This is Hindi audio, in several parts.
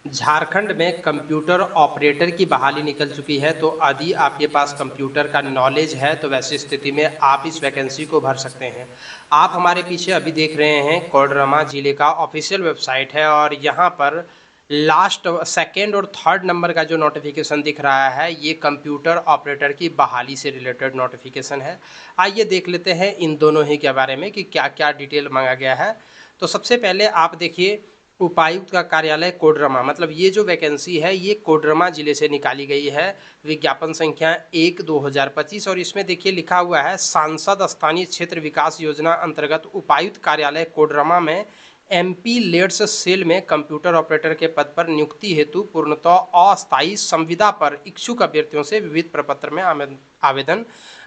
झारखंड में कंप्यूटर ऑपरेटर की बहाली निकल चुकी है। तो यदि आपके पास कंप्यूटर का नॉलेज है तो वैसी स्थिति में आप इस वैकेंसी को भर सकते हैं। आप हमारे पीछे अभी देख रहे हैं कोडरमा जिले का ऑफिशियल वेबसाइट है और यहाँ पर लास्ट सेकेंड और थर्ड नंबर का जो नोटिफिकेशन दिख रहा है ये कंप्यूटर ऑपरेटर की बहाली से रिलेटेड नोटिफिकेशन है। आइए देख लेते हैं इन दोनों ही के बारे में कि क्या क्या डिटेल मांगा गया है। तो सबसे पहले आप देखिए, उपायुक्त का कार्यालय कोडरमा, मतलब ये जो वैकेंसी है ये कोडरमा जिले से निकाली गई है। विज्ञापन संख्या 1/2025 और इसमें देखिए लिखा हुआ है सांसद स्थानीय क्षेत्र विकास योजना अंतर्गत उपायुक्त कार्यालय कोडरमा में MP लेड्स सेल में कंप्यूटर ऑपरेटर के पद पर नियुक्ति हेतु पूर्णतः अस्थायी संविदा पर इच्छुक अभ्यर्थियों से विविध प्रपत्र में आवेदन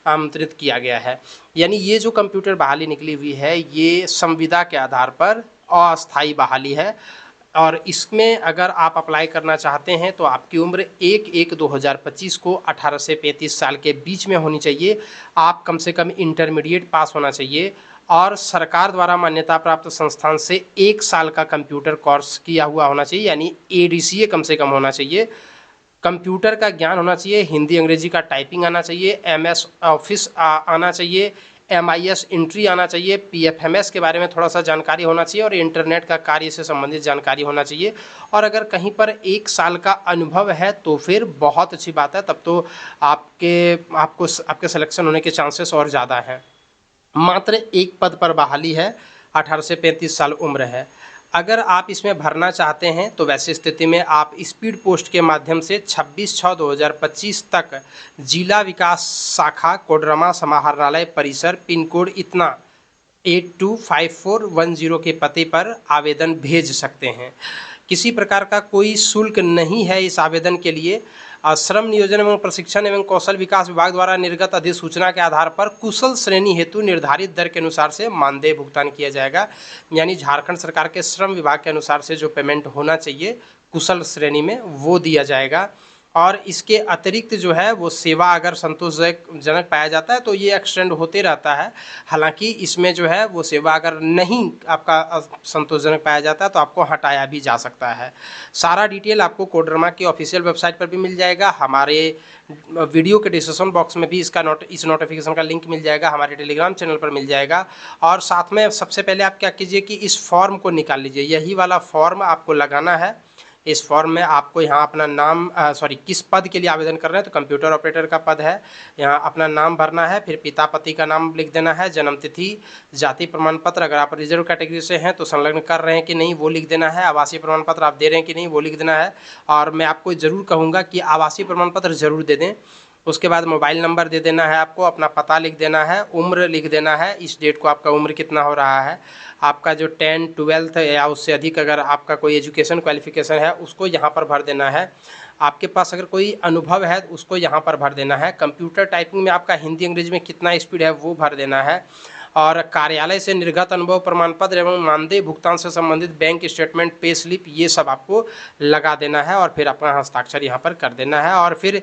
आमंत्रित किया गया है। यानी ये जो कंप्यूटर बहाली निकली हुई है ये संविदा के आधार पर अस्थायी बहाली है और इसमें अगर आप अप्लाई करना चाहते हैं तो आपकी उम्र 1/1/2025 को 18 से 35 साल के बीच में होनी चाहिए। आप कम से कम इंटरमीडिएट पास होना चाहिए और सरकार द्वारा मान्यता प्राप्त संस्थान से 1 साल का कंप्यूटर कोर्स किया हुआ होना चाहिए, यानी ADCA कम से कम होना चाहिए। कंप्यूटर का ज्ञान होना चाहिए, हिंदी अंग्रेजी का टाइपिंग आना चाहिए, MS ऑफिस आना चाहिए, MIS एंट्री आना चाहिए, PFMS के बारे में थोड़ा सा जानकारी होना चाहिए और इंटरनेट का कार्य से संबंधित जानकारी होना चाहिए। और अगर कहीं पर 1 साल का अनुभव है तो फिर बहुत अच्छी बात है, तब तो आपके सिलेक्शन होने के चांसेस और ज़्यादा हैं। मात्र 1 पद पर बहाली है, 18 से 35 साल उम्र है। अगर आप इसमें भरना चाहते हैं तो वैसी स्थिति में आप स्पीड पोस्ट के माध्यम से 26/6/2025 तक जिला विकास शाखा कोडरमा समाहरणालय परिसर पिन कोड इतना 825410 के पते पर आवेदन भेज सकते हैं। किसी प्रकार का कोई शुल्क नहीं है इस आवेदन के लिए। श्रम नियोजन एवं प्रशिक्षण एवं कौशल विकास विभाग द्वारा निर्गत अधिसूचना के आधार पर कुशल श्रेणी हेतु निर्धारित दर के अनुसार से मानदेय भुगतान किया जाएगा। यानी झारखंड सरकार के श्रम विभाग के अनुसार से जो पेमेंट होना चाहिए कुशल श्रेणी में वो दिया जाएगा। और इसके अतिरिक्त जो है वो सेवा अगर संतोषजनक पाया जाता है तो ये एक्सटेंड होते रहता है। हालांकि इसमें जो है वो सेवा अगर नहीं आपका संतोषजनक पाया जाता है तो आपको हटाया भी जा सकता है। सारा डिटेल आपको कोडरमा की ऑफिशियल वेबसाइट पर भी मिल जाएगा। हमारे वीडियो के डिस्क्रिप्शन बॉक्स में भी इस नोटिफिकेशन का लिंक मिल जाएगा, हमारे टेलीग्राम चैनल पर मिल जाएगा। और साथ में सबसे पहले आप क्या कीजिए कि इस फॉर्म को निकाल लीजिए, यही वाला फॉर्म आपको लगाना है। इस फॉर्म में आपको यहाँ अपना नाम किस पद के लिए आवेदन कर रहे हैं तो कंप्यूटर ऑपरेटर का पद है। यहाँ अपना नाम भरना है, फिर पिता पति का नाम लिख देना है, जन्म तिथि, जाति प्रमाण पत्र अगर आप रिजर्व कैटेगरी से हैं तो संलग्न कर रहे हैं कि नहीं वो लिख देना है, आवासीय प्रमाण पत्र आप दे रहे हैं कि नहीं वो लिख देना है। और मैं आपको ज़रूर कहूँगा कि आवासीय प्रमाण पत्र ज़रूर दे दें। उसके बाद मोबाइल नंबर दे देना है, आपको अपना पता लिख देना है, उम्र लिख देना है, इस डेट को आपका उम्र कितना हो रहा है, आपका जो 10, 12 या उससे अधिक अगर आपका कोई एजुकेशन क्वालिफिकेशन है उसको यहाँ पर भर देना है। आपके पास अगर कोई अनुभव है उसको यहाँ पर भर देना है। कंप्यूटर टाइपिंग में आपका हिंदी अंग्रेजी में कितना स्पीड है वो भर देना है। और कार्यालय से निर्गत अनुभव प्रमाण पत्र एवं मानदेय भुगतान से संबंधित बैंक स्टेटमेंट, पे स्लिप ये सब आपको लगा देना है और फिर अपना हस्ताक्षर यहाँ पर कर देना है। और फिर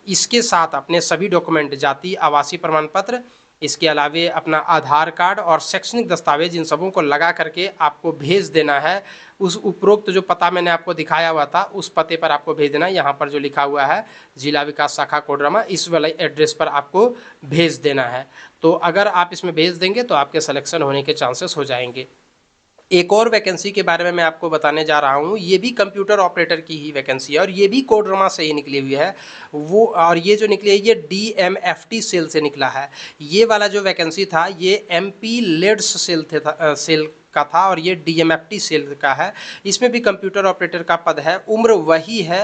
इसके साथ अपने सभी डॉक्यूमेंट, जाति, आवासीय प्रमाण पत्र, इसके अलावे अपना आधार कार्ड और शैक्षणिक दस्तावेज, इन सबों को लगा करके आपको भेज देना है। उस उपरोक्त जो पता मैंने आपको दिखाया हुआ था उस पते पर आपको भेज देना है। यहाँ पर जो लिखा हुआ है जिला विकास शाखा कोडरमा, इस वाले एड्रेस पर आपको भेज देना है। तो अगर आप इसमें भेज देंगे तो आपके सिलेक्शन होने के चांसेस हो जाएंगे। एक और वैकेंसी के बारे में मैं आपको बताने जा रहा हूँ, ये भी कंप्यूटर ऑपरेटर की ही वैकेंसी है और ये भी कोडरमा से ही निकली हुई है। और ये जो निकली है ये DMFT सेल से निकला है। ये वाला जो वैकेंसी था ये MP लेड्स सेल का था और ये DMFT सेल का है। इसमें भी कंप्यूटर ऑपरेटर का पद है, उम्र वही है,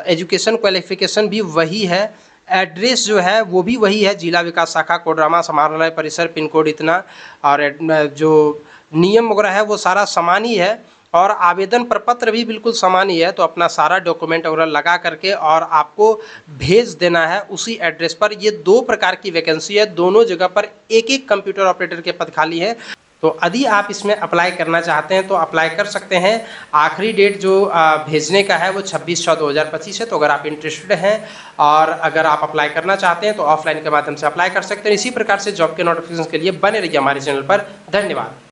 एजुकेशन क्वालिफिकेशन भी वही है, एड्रेस जो है वो भी वही है, जिला विकास शाखा कोडरमा समाहरणालय परिसर पिन कोड इतना, और जो नियम वगैरह है वो सारा समान ही है और आवेदन प्रपत्र भी बिल्कुल समान ही है। तो अपना सारा डॉक्यूमेंट वगैरह लगा करके और आपको भेज देना है उसी एड्रेस पर। ये 2 प्रकार की वैकेंसी है, दोनों जगह पर एक कंप्यूटर ऑपरेटर के पद खाली है। तो यदि आप इसमें अप्लाई करना चाहते हैं तो अप्लाई कर सकते हैं। आखिरी डेट जो भेजने का है वो 26/6/2025 है। तो अगर आप इंटरेस्टेड हैं और अगर आप अप्लाई करना चाहते हैं तो ऑफलाइन के माध्यम से अप्लाई कर सकते हैं। इसी प्रकार से जॉब के नोटिफिकेशन के लिए बने रहिए हमारे चैनल पर। धन्यवाद।